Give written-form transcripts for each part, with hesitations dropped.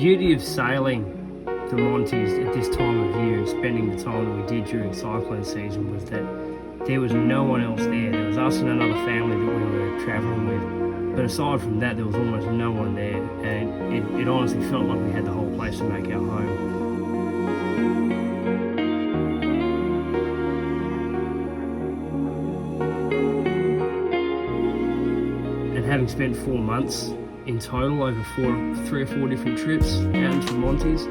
beauty of sailing the Montes at this time of year and spending the time that we did during cyclone season was that there was no one else there. There was us and another family that we were travelling with. But aside from that, there was almost no one there. And it honestly felt like we had the whole place to make our home. And having spent 4 months in total over 3 or 4 different trips out into the Montes,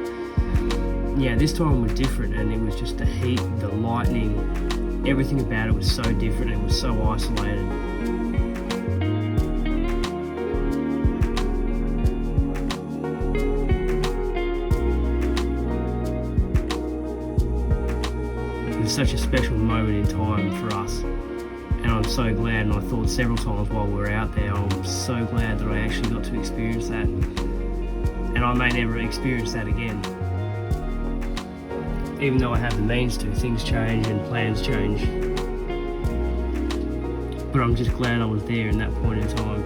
yeah, this time was different, and it was just the heat, the lightning, everything about it was so different. It was so isolated. It was such a special moment in time for us, and I'm so glad, and I thought several times while we were out there, I'm so glad that I actually got to experience that, and I may never experience that again. Even though I have the means to, things change and plans change. But I'm just glad I was there in that point in time.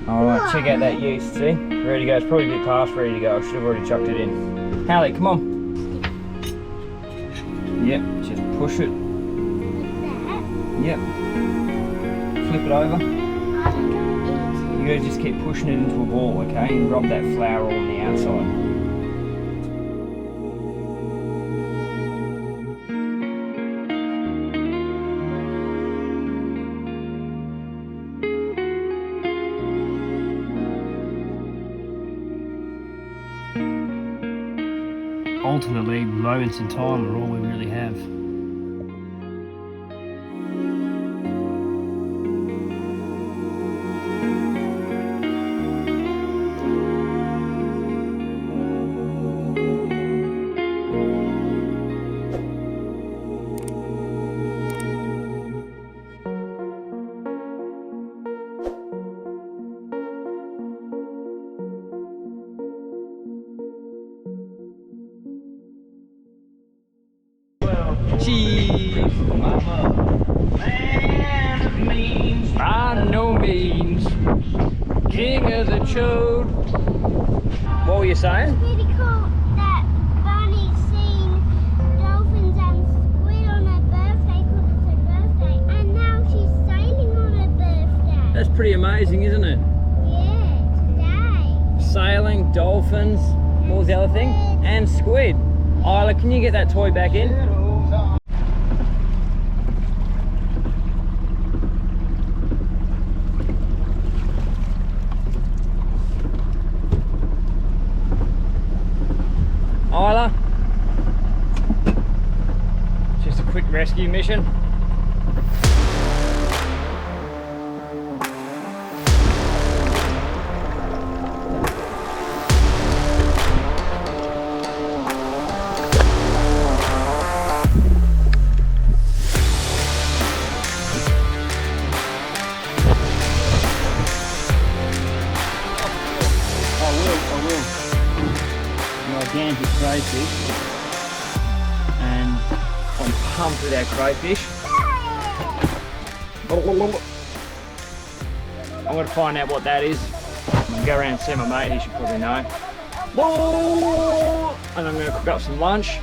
Alright, check out that yeast, see? Ready to go. It's probably a bit past ready to go. I should have already chucked it in. Hallie, come on. Yep, just push it. Yep. Flip it over. You gotta just keep pushing it into a ball, okay? And rub that flour all on the outside. Ultimately, moments in time are all we really have. Cheese, mama, man of means, by no means, king of the chode. What were you saying? It's really cool that Bunny's seen dolphins and squid on her birthday because it's her birthday, and now she's sailing on her birthday. That's pretty amazing, isn't it? Yeah, today. Sailing, dolphins, what was the other thing? And squid. Isla, can you get that toy back in? Isla, just a quick rescue mission. I will. Gigantic crayfish, and I'm pumped with our crayfish. I'm going to find out what that is. I'm going to go around and see my mate, he should probably know. And I'm going to cook up some lunch,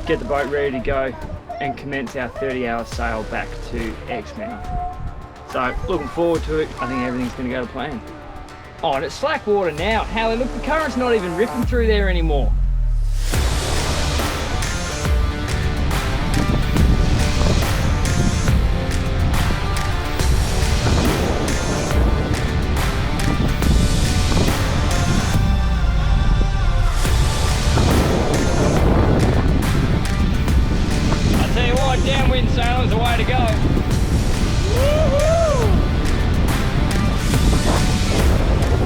get the boat ready to go, and commence our 30-hour sail back to Exmouth. So looking forward to it. I think everything's going to go to plan. Oh, and it's slack water now. Hallie, look, the current's not even ripping through there anymore. I tell you what, downwind sailing's the way to go.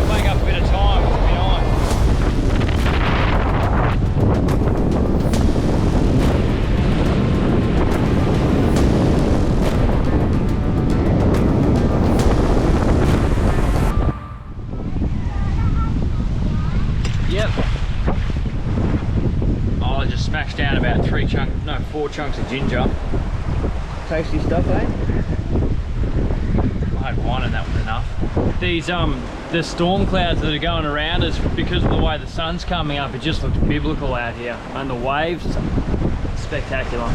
Make up a bit of time, it's been on. Yep. Oh, I just smashed down about 4 chunks of ginger. Tasty stuff, eh? I had one and that was enough. These the storm clouds that are going around us, because of the way the sun's coming up, it just looks biblical out here, and the waves, spectacular.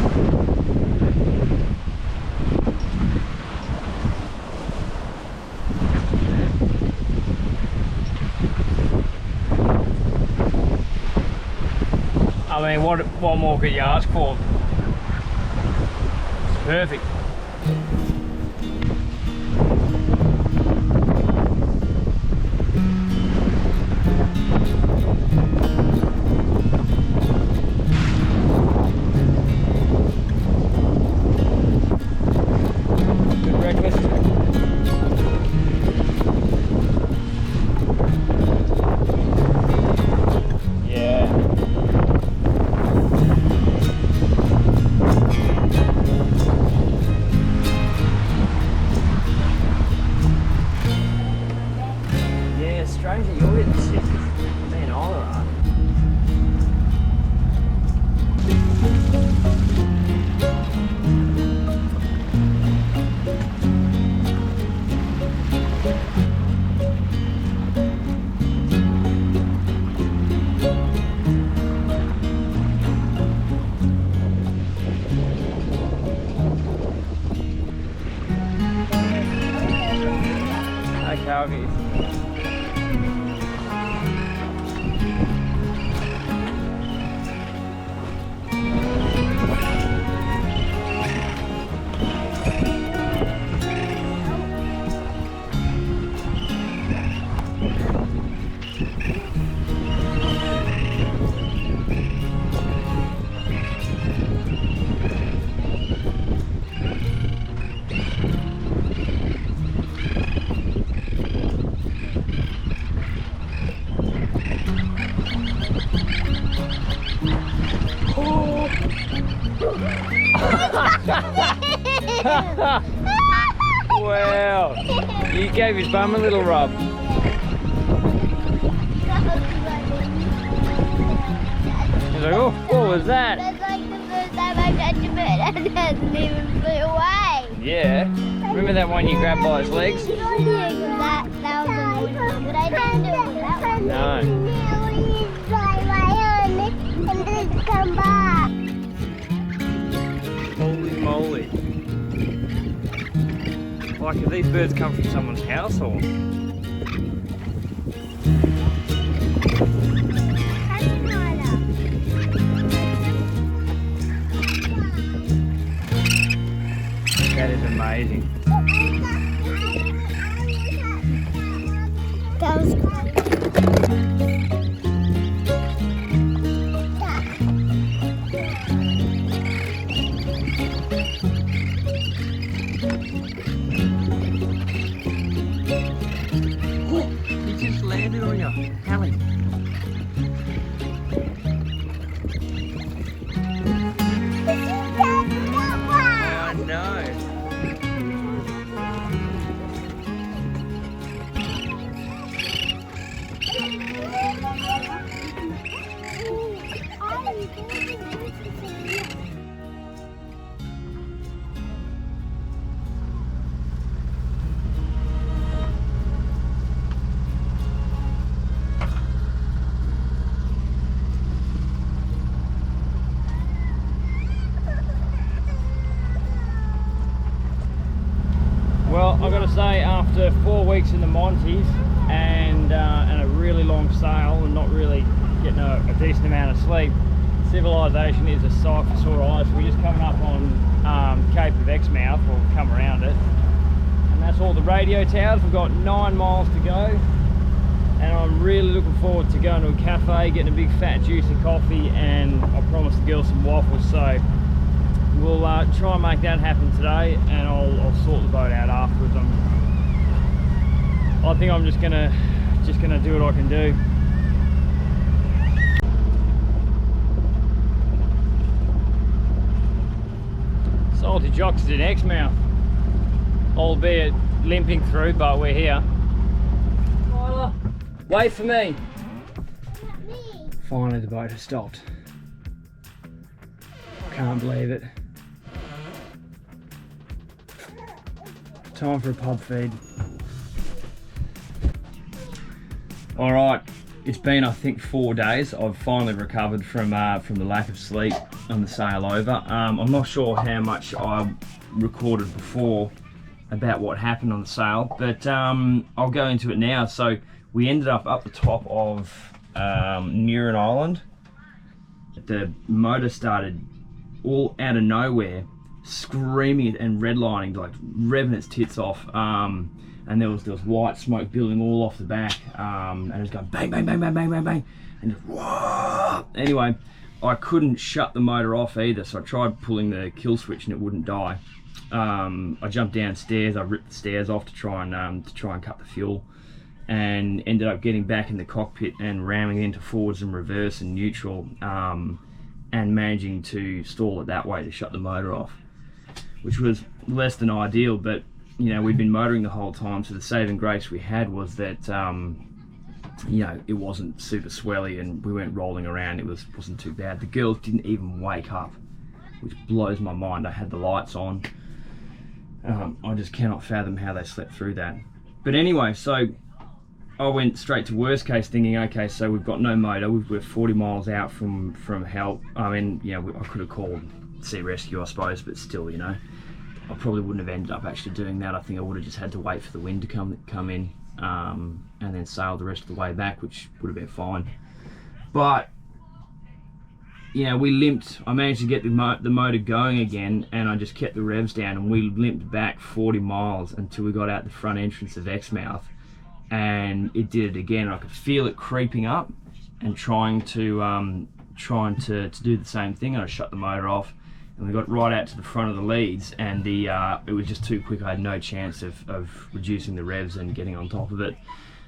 I mean, what more could you ask for? It's perfect. Wow, you gave his bum a little rub. He's like, oh, what was that? That's like the first time I touched a bird and it hasn't even flew away. Yeah, remember that one you grabbed by his legs? That was a good one, but I didn't do it with that one. No. And then come back. Holy moly. Like, if these birds come from someone's house or? That is amazing. That was great. He just landed on you, Hallie. I know. Well, I've got to weeks in the Montes and a really long sail and not really getting a decent amount of sleep, civilization is a sight for sore eyes. We're just coming up on Cape of Exmouth, or come around it, and that's all the radio towers. We've got 9 miles to go, and I'm really looking forward to going to a cafe, getting a big fat juicy coffee, and I promised the girls some waffles, so we'll try and make that happen today, and I'll sort the boat out afterwards. I think I'm just gonna do what I can do. SaltyJocks is in Exmouth, albeit limping through, but we're here. Tyler, wait for me. Me. Finally the boat has stopped. Can't believe it. Time for a pub feed. All right, it's been, I think, 4 days. I've finally recovered from the lack of sleep on the sail over. I'm not sure how much I recorded before about what happened on the sail, but I'll go into it now. So we ended up the top of Neuron Island. The motor started all out of nowhere screaming and redlining, like revving its tits off, and there was white smoke building all off the back, and it was going bang bang bang bang bang bang bang, and just whoa. Anyway, I couldn't shut the motor off either, so I tried pulling the kill switch and it wouldn't die. I jumped downstairs, I ripped the stairs off to try and cut the fuel, and ended up getting back in the cockpit and ramming into forwards and reverse and neutral, and managing to stall it that way to shut the motor off, which was less than ideal. But you know, we'd been motoring the whole time, so the saving grace we had was that you know, it wasn't super swelly and we weren't rolling around. It wasn't too bad. The girls didn't even wake up, which blows my mind. I had the lights on. I just cannot fathom how they slept through that. But anyway, so I went straight to worst case, thinking, okay, so we've got no motor, we're 40 miles out from help. I mean, you know, I could have called Sea Rescue, I suppose, but still, you know, I probably wouldn't have ended up actually doing that. I think I would have just had to wait for the wind to come in, and then sail the rest of the way back, which would have been fine. But you know, we limped. I managed to get the motor going again, and I just kept the revs down, and we limped back 40 miles until we got out the front entrance of Exmouth, and it did it again. I could feel it creeping up and trying to do the same thing, and I shut the motor off, and we got right out to the front of the leads, and it was just too quick. I had no chance of reducing the revs and getting on top of it.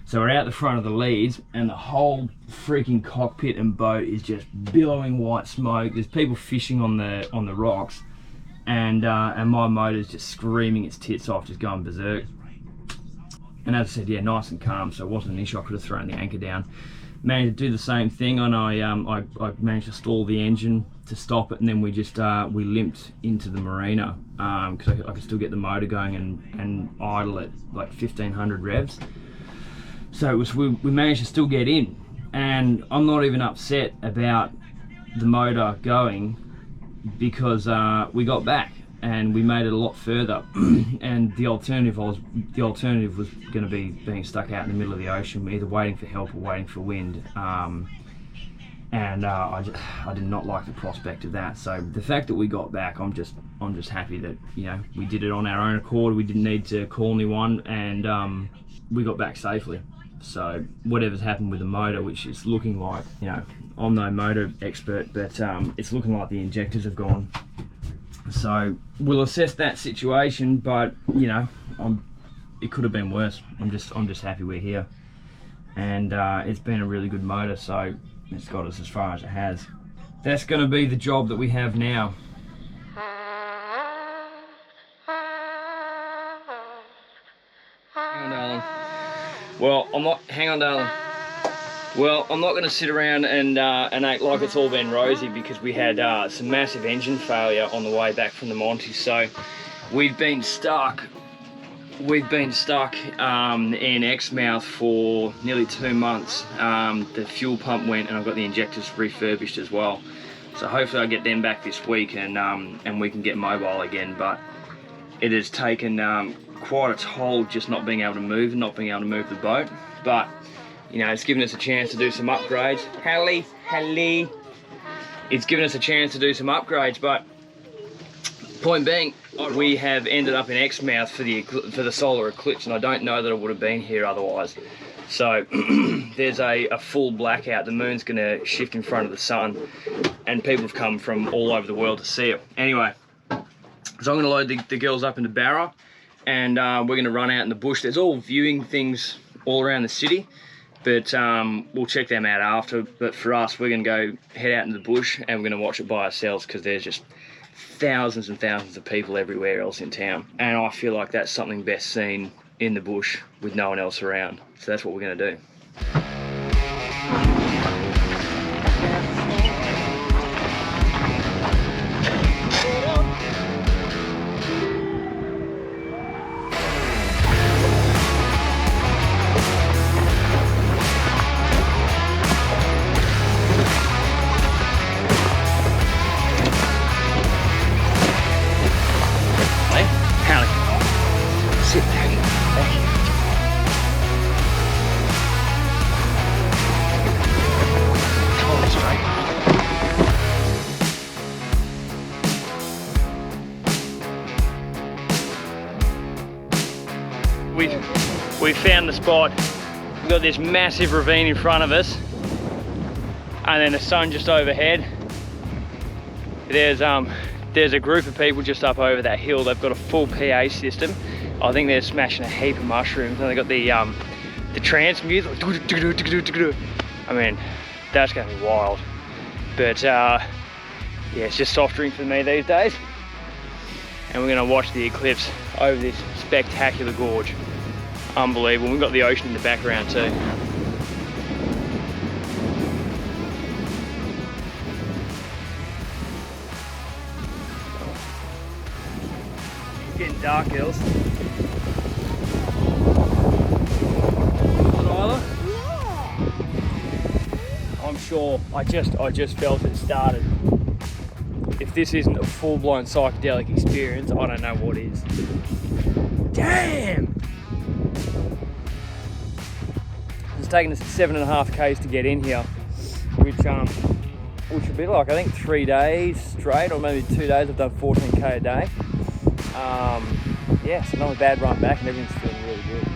So we're out the front of the leads, and the whole freaking cockpit and boat is just billowing white smoke. There's people fishing on the rocks, and my motor's just screaming its tits off, just going berserk. And as I said, yeah, nice and calm, so it wasn't an issue. I could have thrown the anchor down. Managed to do the same thing, and I managed to stall the engine to stop it, and then we just we limped into the marina, because I could still get the motor going and idle at like 1500 revs. So it was, we managed to still get in, and I'm not even upset about the motor going, because we got back and we made it a lot further. And the alternative was going to be being stuck out in the middle of the ocean, either waiting for help or waiting for wind. And I did not like the prospect of that. So the fact that we got back, I'm just happy that, you know, we did it on our own accord. We didn't need to call anyone, and we got back safely. So whatever's happened with the motor, which is looking like, you know, I'm no motor expert, but it's looking like the injectors have gone. So we'll assess that situation, but you know, it could have been worse. I'm just happy we're here, and it's been a really good motor, so it's got us as far as it has. That's going to be the job that we have now. Hang on, darling. Well, hang on, darling. Well, I'm not going to sit around and act like it's all been rosy, because we had some massive engine failure on the way back from the Montes. So we've been stuck in Exmouth for nearly 2 months. The fuel pump went, and I've got the injectors refurbished as well. So hopefully I'll get them back this week, and we can get mobile again. But it has taken quite a toll just not being able to move and not being able to move the boat. But, you know, it's given us a chance to do some upgrades. Hallie. It's given us a chance to do some upgrades, but point being, we have ended up in Exmouth for the solar eclipse, and I don't know that I would have been here otherwise. So there's a full blackout. The moon's going to shift in front of the sun, and people have come from all over the world to see it. Anyway, so I'm going to load the girls up into Barra, and we're going to run out in the bush. There's all viewing things all around the city, but we'll check them out after. But for us, we're going to go head out into the bush, and we're going to watch it by ourselves, because there's just thousands and thousands of people everywhere else in town, and I feel like that's something best seen in the bush with no one else around. So that's what we're going to do. We found the spot. We've got this massive ravine in front of us, and then the sun just overhead. There's a group of people just up over that hill. They've got a full PA system. I think they're smashing a heap of mushrooms, and they've got the trance music. I mean, that's going to be wild. But yeah, it's just soft drink for me these days. And we're going to watch the eclipse over this spectacular gorge. Unbelievable. We've got the ocean in the background too. It's getting dark, girls. Tyler? Yeah. I'm sure. I just felt it started. If this isn't a full-blown psychedelic experience, I don't know what is. Damn! It's taken us 7.5 k's to get in here, which would be like, I think 3 days straight, or maybe 2 days. I've done 14k a day. Yeah, so not a bad run back, and everything's feeling really good.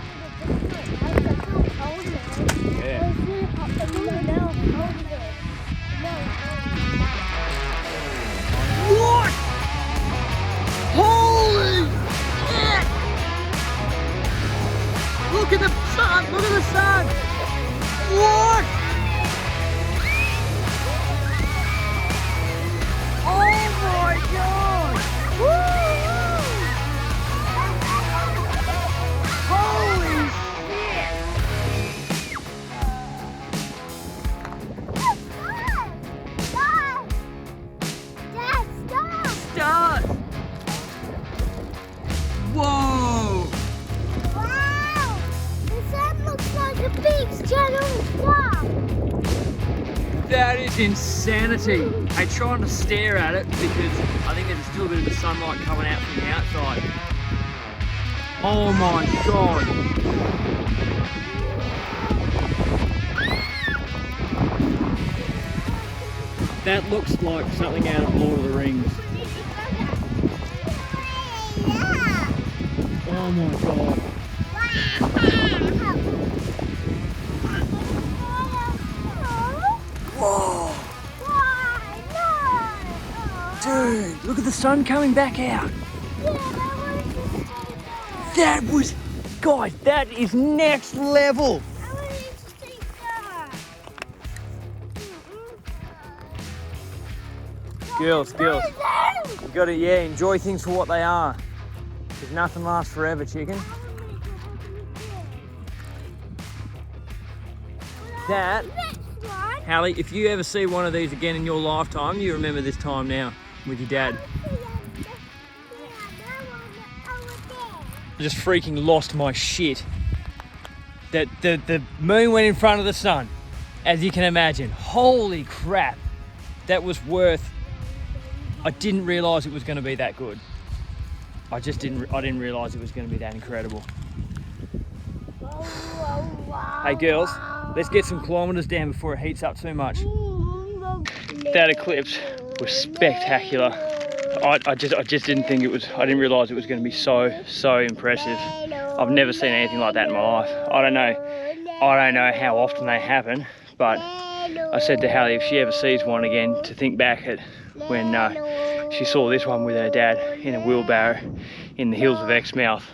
Yeah. What? Holy shit! Look at the sun! Look at the sun! What? Oh my god! Woo! Holy stars! Whoa! Wow! The sun looks like a big channel star. That is insanity. I trying to stare at it because I think there's still a bit of the sunlight coming out from the outside. Oh my god. That looks like something out of Lord of the Rings. Oh my god. Whoa! Dude, look at the sun coming back out. That was, guys, that is next level. Girls, you gotta, enjoy things for what they are. Because nothing lasts forever, chicken. That, Hallie, if you ever see one of these again in your lifetime, you remember this time now with your dad. I just freaking lost my shit. The moon went in front of the sun, as you can imagine. Holy crap. That was worth, I didn't realise it was going to be that good. I didn't realise it was going to be that incredible. Hey girls, let's get some kilometres down before it heats up too much. That eclipse was spectacular. I just didn't think it was, I didn't realise it was going to be so impressive. I've never seen anything like that in my life. I don't know how often they happen, but I said to Hallie if she ever sees one again to think back at when she saw this one with her dad in a wheelbarrow in the hills of Exmouth.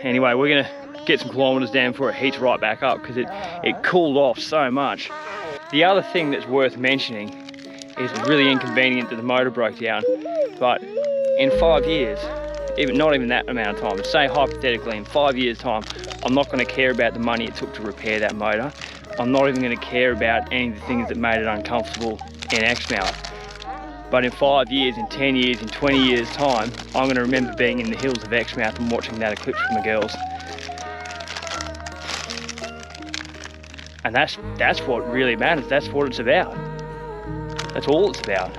Anyway, we're gonna get some kilometres down before it heats right back up because it cooled off so much. The other thing that's worth mentioning is it's really inconvenient that the motor broke down, but in 5 years, not even that amount of time, but say hypothetically in 5 years time, I'm not going to care about the money it took to repair that motor. I'm not even going to care about any of the things that made it uncomfortable in Exmouth. But in 5 years, in 10 years, in 20 years time, I'm going to remember being in the hills of Exmouth and watching that eclipse with my girls. And that's what really matters. That's what it's about. That's all it's about.